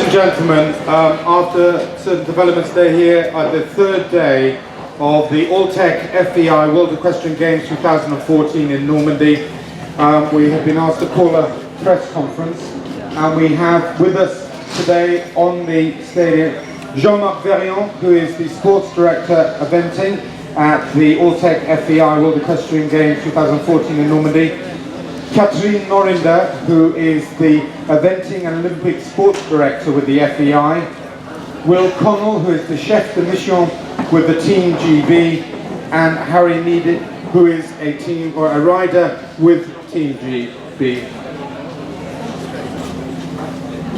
and gentlemen, after certain developments today here at the third day of the Alltech FEI World Equestrian Games 2014 in Normandy, we have been asked to call a press conference, and we have with us today on the stadium Jean-Marc Verrion, who is the sports director eventing at the Alltech FEI World Equestrian Games 2014 in Normandy, Catherine Norinder, who is the eventing and Olympic sports director with the FEI, Will Connell, who is the chef de mission with the Team GB, and Harry Meade, who is a rider with Team GB.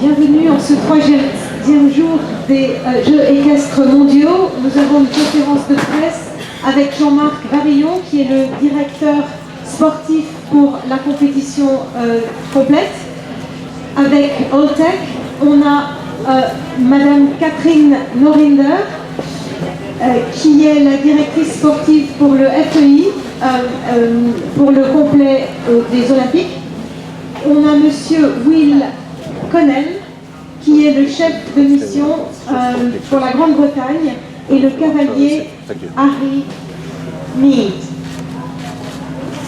Bienvenue en ce troisième jour des Jeux équestres mondiaux. Nous avons une conférence de presse avec Jean-Marc Verrion, qui est le directeur sportif pour la compétition complète. Avec Alltech, on a Madame Catherine Norinder, qui est la directrice sportive pour le FEI, pour le complet des Olympiques. On a Monsieur Will Connell, qui est le chef de mission pour la Grande-Bretagne, et le cavalier Harry Meade.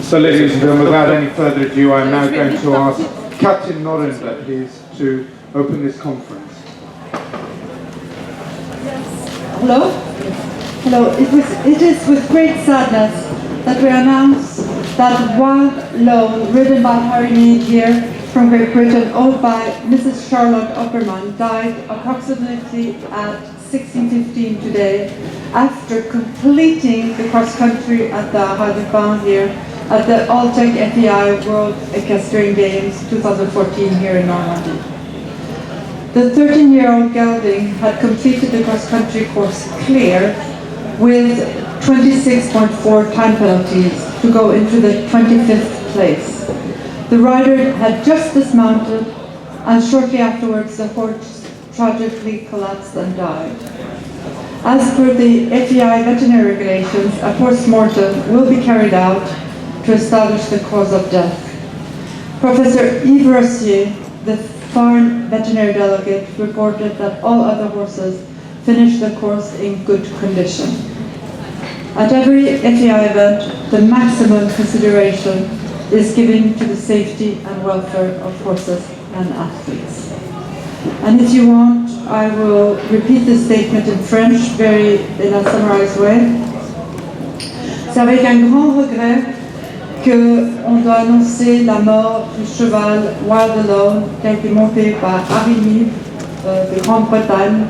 So ladies and gentlemen, without any further ado, I'm now going to ask Catherine Norinder, please, to open this conference. Hello? Hello. It is with great sadness that we announce that Wild Loan, ridden by Harry Meade here from Great Britain, owned by Mrs. Charlotte Opperman, died approximately at 16:15 today after completing the cross-country at the Hardy here at the Alltech FEI World Equestrian Games 2014 here in Normandy. The 13-year-old gelding had completed the cross-country course clear with 26.4 time penalties to go into the 25th place. The rider had just dismounted, and shortly afterwards the horse tragically collapsed and died. As per the FEI veterinary regulations, a post-mortem will be carried out to establish the cause of death. Professor Yves Rossier, the foreign veterinary delegate, reported that all other horses finished the course in good condition. At every FEI event, the maximum consideration is given to the safety and welfare of horses and athletes. And if you want, I will repeat the statement in French, in a summarized way. C'est avec un grand regret qu'on doit annoncer la mort du cheval Wild Alone, qui a été monté par Harry Meade de Grande-Bretagne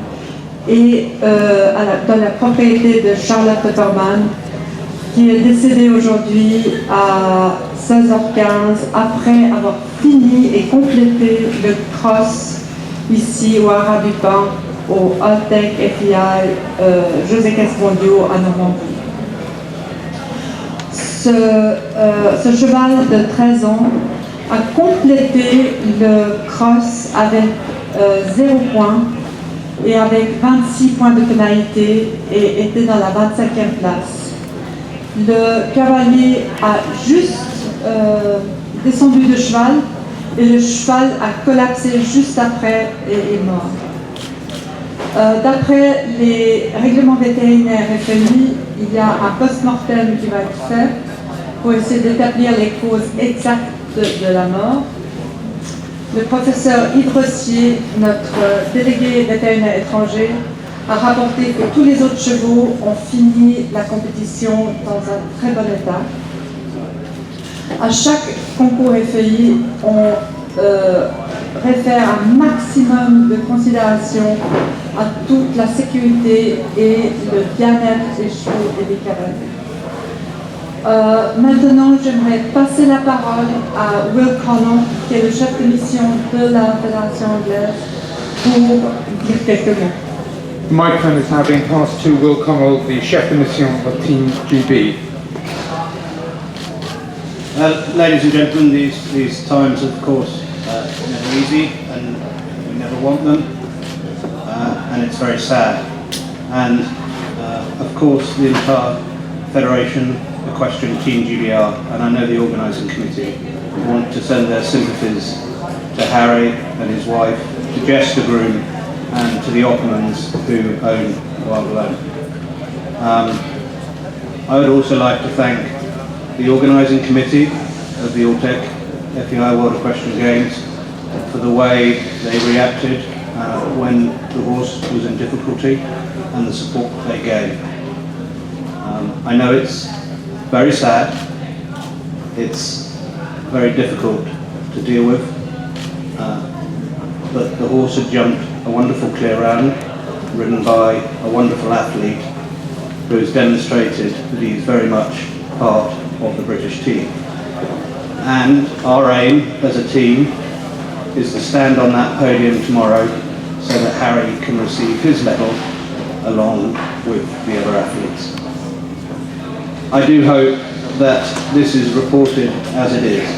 et dans la propriété de Charlotte Opperman, qui est décédé aujourd'hui à 16h15 après avoir fini et complété le cross ici au Haras du Pin, au Alltech FEI Jeux équestres mondiaux à Normandie. Ce cheval de 13 ans a complété le cross avec 0 point et avec 26 points de pénalité et était dans la 25e place. Le cavalier a juste descendu de cheval et le cheval a collapsé juste après et est mort. D'après les règlements vétérinaires FEI, il y a un post-mortem qui va être fait pour essayer d'établir les causes exactes de la mort. Le professeur Yves Rossier, notre délégué vétérinaire étranger, a rapporté que tous les autres chevaux ont fini la compétition dans un très bon état. À chaque concours FEI, on réfère un maximum de considération à toute la sécurité et le bien-être des chevaux et des cavaliers. Maintenant, j'aimerais passer la parole à Will Connell, qui est le chef de mission de la Fédération anglaise, pour dire quelques mots. The microphone is now being passed to Will Connell, the chef de mission of Team GB. Ladies and gentlemen, these times, of course, never easy, and we never want them, and it's very sad. And of course, the entire Federation, Equestrian Team GBR, and I know the organising committee want to send their sympathies to Harry and his wife, to Jess the groom, and to the Oppermans who own Wild Alone. I would also like to thank the organising committee of the Alltech FEI World Equestrian Games for the way they reacted when the horse was in difficulty and the support that they gave. I know it's very sad, it's very difficult to deal with, but the horse had jumped a wonderful clear round, ridden by a wonderful athlete who has demonstrated that he is very much part of the British team. And our aim as a team is to stand on that podium tomorrow so that Harry can receive his medal along with the other athletes. I do hope that this is reported as it is.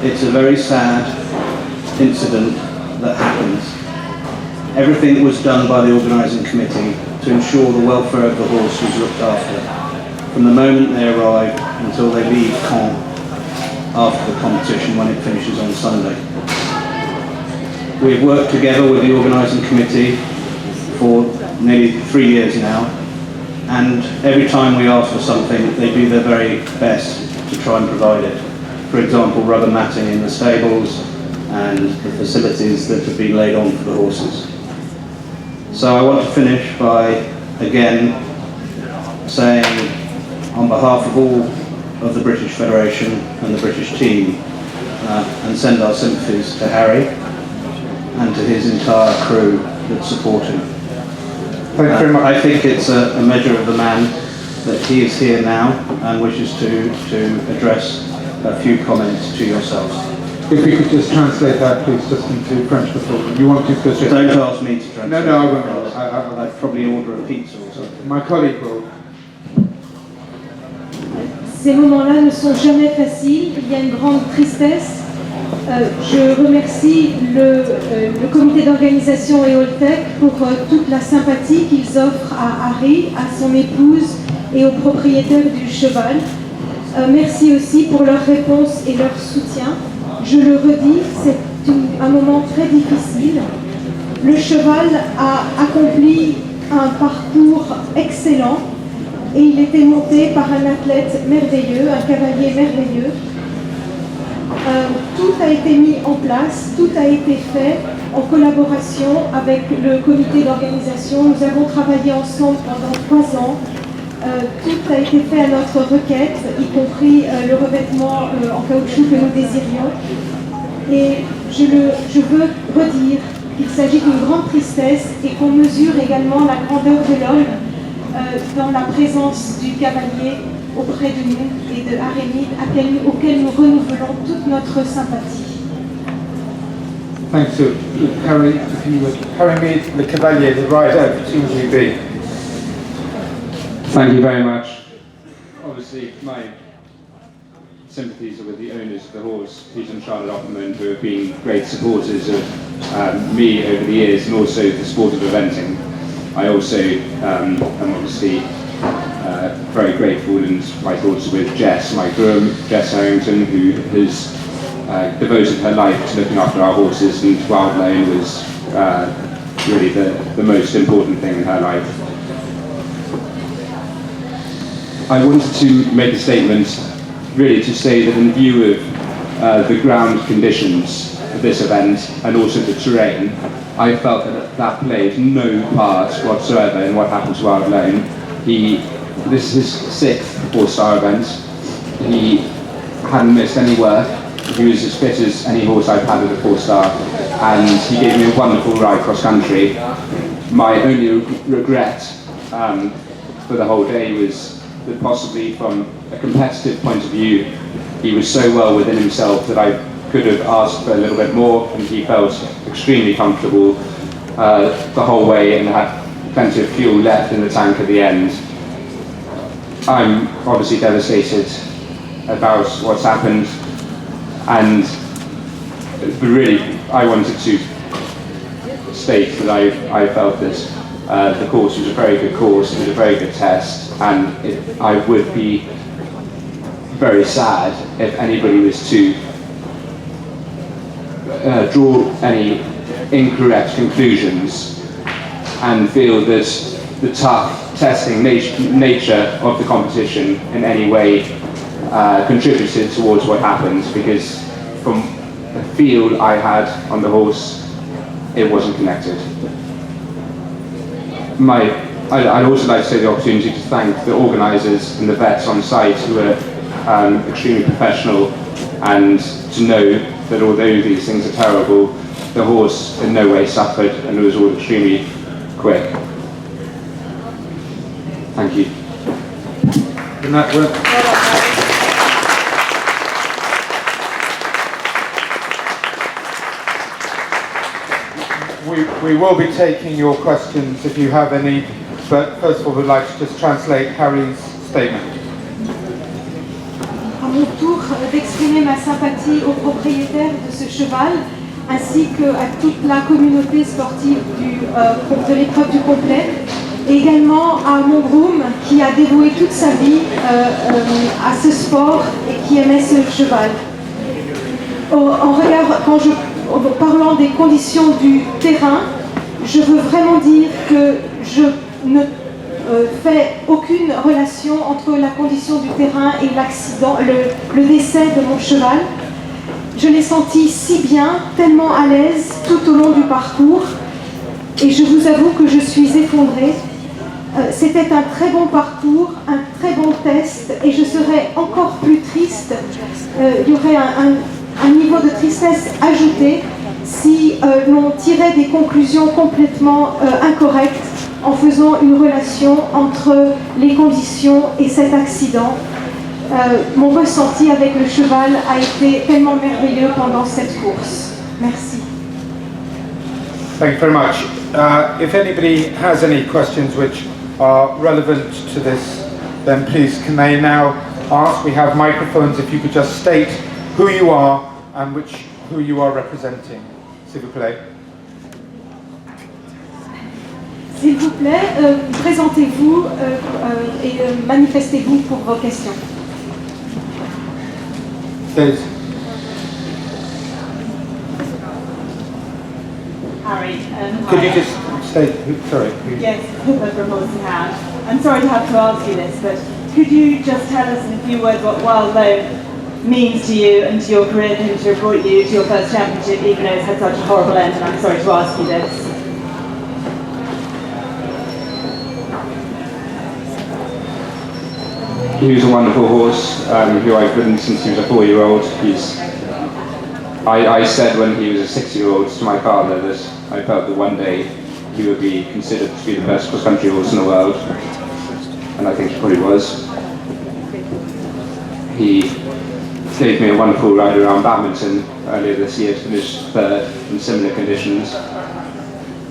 It's a very sad incident that happens. Everything was done by the organising committee to ensure the welfare of the horse was looked after, from the moment they arrive until they leave Caen after the competition when it finishes on Sunday. We've worked together with the organising committee for nearly 3 years now, and every time we ask for something, they do their very best to try and provide it. For example, rubber matting in the stables and the facilities that have been laid on for the horses. So I want to finish by, again, saying on behalf of all of the British Federation and the British team, and send our sympathies to Harry and to his entire crew that support him. Thank you very much. I think it's a measure of the man that he is here now and wishes to address a few comments to yourselves. If we could just translate that, please, just into French before you want to go straight. Don't ask me to translate. No, I won't. I'd probably order a pizza or something. My colleague will. Ces moments-là ne sont jamais faciles, il y a une grande tristesse. Je remercie le comité d'organisation et Alltech pour toute la sympathie qu'ils offrent à Harry, à son épouse et aux propriétaires du cheval. Merci aussi pour leur réponse et leur soutien. Je le redis, c'est un moment très difficile. Le cheval a accompli un parcours excellent et il était monté par un athlète merveilleux, un cavalier merveilleux. Tout a été mis en place, tout a été fait en collaboration avec le comité d'organisation. Nous avons travaillé ensemble pendant 3 ans. Tout a été fait à notre requête, y compris le revêtement en caoutchouc que nous désirions. Et je veux redire qu'il s'agit d'une grande tristesse et qu'on mesure également la grandeur de l'homme dans la présence du cavalier auprès de nous et de Harry Meade, auquel nous renouvelons toute notre sympathie. Thanks to Harry. If you would, Harry Meade, the Cavalier, the rider for Team GB. Thank you very much. Obviously, my sympathies are with the owners of the horse, Peter and Charlotte Opperman, who have been great supporters of me over the years and also the sport of eventing. I also am obviously very grateful and my thoughts are with Jess, my groom, Jess Harrington, who has devoted her life to looking after our horses, and Wild Alone was really the most important thing in her life. I wanted to make a statement really to say that in view of the ground conditions of this event and also the terrain, I felt that played no part whatsoever in what happened to Wild Alone. This is his 6th four-star event. He hadn't missed any work. He was as fit as any horse I've had at a 4-star, and he gave me a wonderful ride cross-country. My only regret for the whole day was that possibly from a competitive point of view, he was so well within himself that I could have asked for a little bit more, and he felt extremely comfortable the whole way and had plenty of fuel left in the tank at the end. I'm obviously devastated about what's happened, but really I wanted to state that I felt that the course was a very good course, it was a very good test, and I would be very sad if anybody was to draw any incorrect conclusions and feel that the tough testing nature of the competition in any way contributed towards what happened, because from the feel I had on the horse, it wasn't connected. I'd also like to take the opportunity to thank the organisers and the vets on site who were extremely professional, and to know that although these things are terrible, the horse in no way suffered and it was all extremely quick. Thank you. Good night, Will. We will be taking your questions if you have any, but first of all we'd like to just translate Harry's statement. À mon tour d'exprimer ma sympathie aux propriétaires de ce cheval, ainsi qu'à toute la communauté sportive de l'épreuve du complet, et également à mon groom qui a dévoué toute sa vie à ce sport et qui aimait ce cheval. En parlant des conditions du terrain, je veux vraiment dire que je ne fais aucune relation entre la condition du terrain et l'accident, le décès de mon cheval. Je l'ai senti si bien, tellement à l'aise tout au long du parcours, et je vous avoue que je suis effondrée. C'était un très bon parcours, un très bon test, et je serais encore plus triste. Il y aurait un niveau de tristesse ajouté si l'on tirait des conclusions complètement incorrectes en faisant une relation entre les conditions et cet accident. Mon ressenti avec le cheval a été tellement merveilleux pendant cette course. Merci. Thank you very much. If anybody has any questions which are relevant to this, then please can they now ask? We have microphones. If you could just state who you are and who you are representing, s'il vous plaît. S'il vous plaît, présentez-vous et manifestez-vous pour vos questions. Please. Harry, Could you hi. just state, sorry. Yes, Pippa from Hand. I'm sorry to have to ask you this, but could you just tell us in a few words what Wild Loan means to you and to your career, and to have brought you to your first championship, even though it's had such a horrible end, and I'm sorry to ask you this. He was a wonderful horse who I've ridden since he was a 4-year-old. I said when he was a 6-year-old to my father that I felt that one day he would be considered to be the best cross-country horse in the world, and I think he probably was. He gave me a wonderful ride around badminton earlier this year to finish third in similar conditions,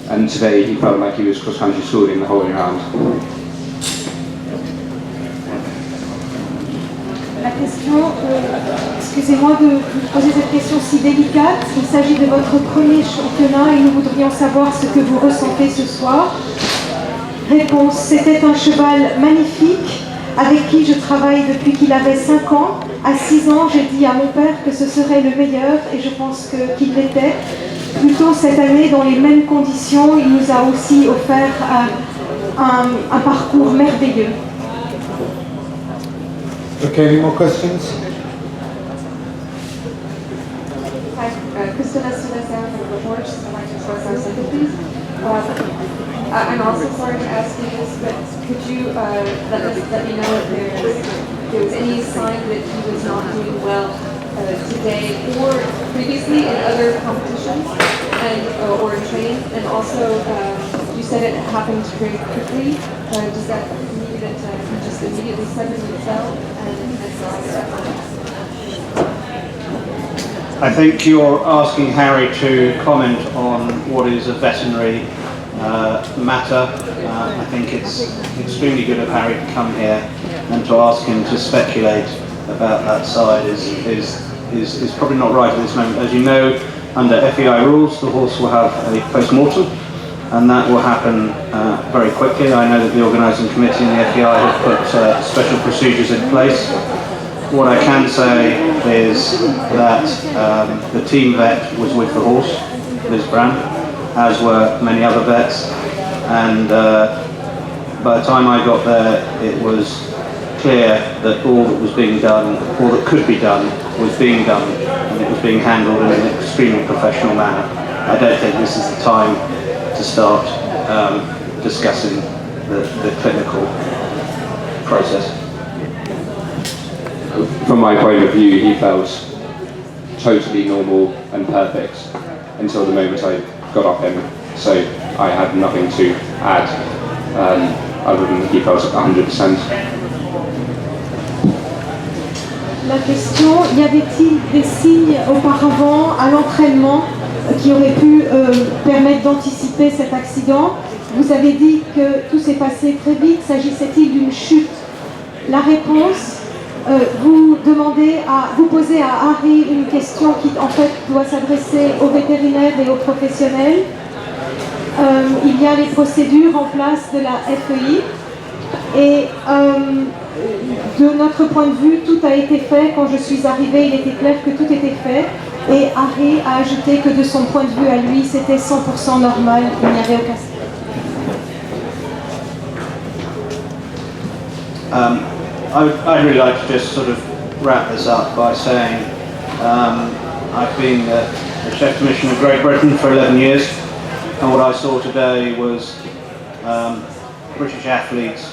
and today he felt like he was cross-country scoring the whole way around. La question, excusez-moi de vous poser cette question si délicate. Il s'agit de votre premier championnat et nous voudrions savoir ce que vous ressentez ce soir. Réponse, c'était un cheval magnifique avec qui je travaille depuis qu'il avait 5 ans. À 6 ans, j'ai dit à mon père que ce serait le meilleur et je pense qu'il l'était. Plus tôt cette année, dans les mêmes conditions, il nous a aussi offert un parcours merveilleux. Okay, any more questions? Hi, Christina Sunazan from the Horse. I'd like to express our sympathies. I'm also sorry to ask you this, but could you let me know if there was any sign that he was not doing well today or previously in other competitions or in training? And also, you said it happened very quickly. Does that mean that he just immediately suddenly fell? I think you're asking Harry to comment on what is a veterinary matter. I think it's extremely good of Harry to come here, and to ask him to speculate about that side is probably not right at this moment. As you know, under FEI rules, the horse will have a post-mortem, and that will happen very quickly. I know that the organising committee and the FEI have put special procedures in place. What I can say is that the team vet was with the horse, Liz Brown, as were many other vets. And by the time I got there, it was clear that all that was being done, all that could be done, was being done, and it was being handled in an extremely professional manner. I don't think this is the time to start discussing the clinical process. From my point of view, he felt totally normal and perfect until the moment I got off him, so I had nothing to add other than he felt 100%. La question, y avait-il des signes auparavant à l'entraînement qui auraient pu permettre d'anticiper cet accident? Vous avez dit que tout s'est passé très vite, s'agissait-il d'une chute? La réponse, vous posez à Harry une question qui en fait doit s'adresser aux vétérinaires et aux professionnels. Il y a les procédures en place de la FEI et de notre point de vue, tout a été fait. Quand je suis arrivée, il était clair que tout était fait. Et Harry a ajouté que de son point de vue à lui, c'était 100% normal, il n'y avait aucun I'd really like to just sort of wrap this up by saying I've been the chef commissioner of Great Britain for 11 years, and what I saw today was British athletes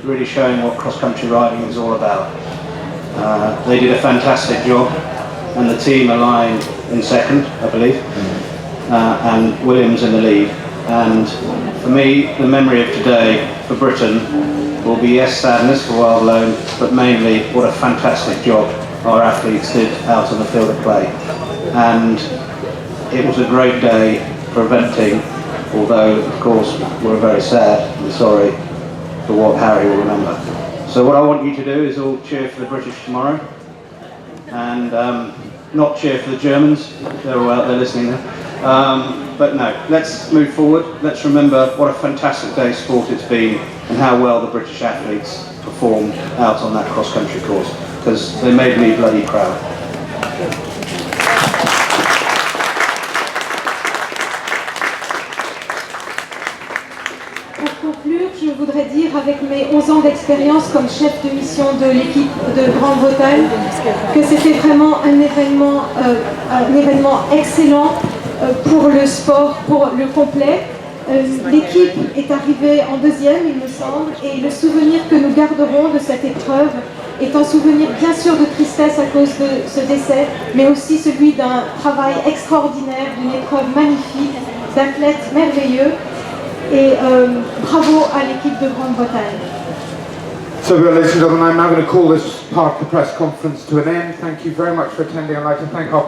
really showing what cross-country riding is all about. They did a fantastic job, and the team are lying in second, I believe, and Williams in the lead. And for me, the memory of today for Britain will be, yes, sadness for Wild Loan, but mainly what a fantastic job our athletes did out on the field of play. And it was a great day for eventing, although, of course, we're very sad and sorry for what Harry will remember. So what I want you to do is all cheer for the British tomorrow, and not cheer for the Germans. They're all out there listening now. But no, let's move forward. Let's remember what a fantastic day's sport it's been and how well the British athletes performed out on that cross-country course, because they made me bloody proud. Pour conclure, je voudrais dire, avec mes 11 ans d'expérience comme chef de mission de l'équipe de Grande-Bretagne, que c'était vraiment un événement excellent pour le sport, pour le complet. L'équipe est arrivée en deuxième, il me semble, et le souvenir que nous garderons de cette épreuve est un souvenir bien sûr de tristesse à cause de ce décès, mais aussi celui d'un travail extraordinaire, d'une épreuve magnifique, d'athlètes merveilleux, et bravo à l'équipe de Grande-Bretagne. So, ladies and gentlemen, I'm now going to call this part of the press conference to an end. Thank you very much for attending. I'd like to thank our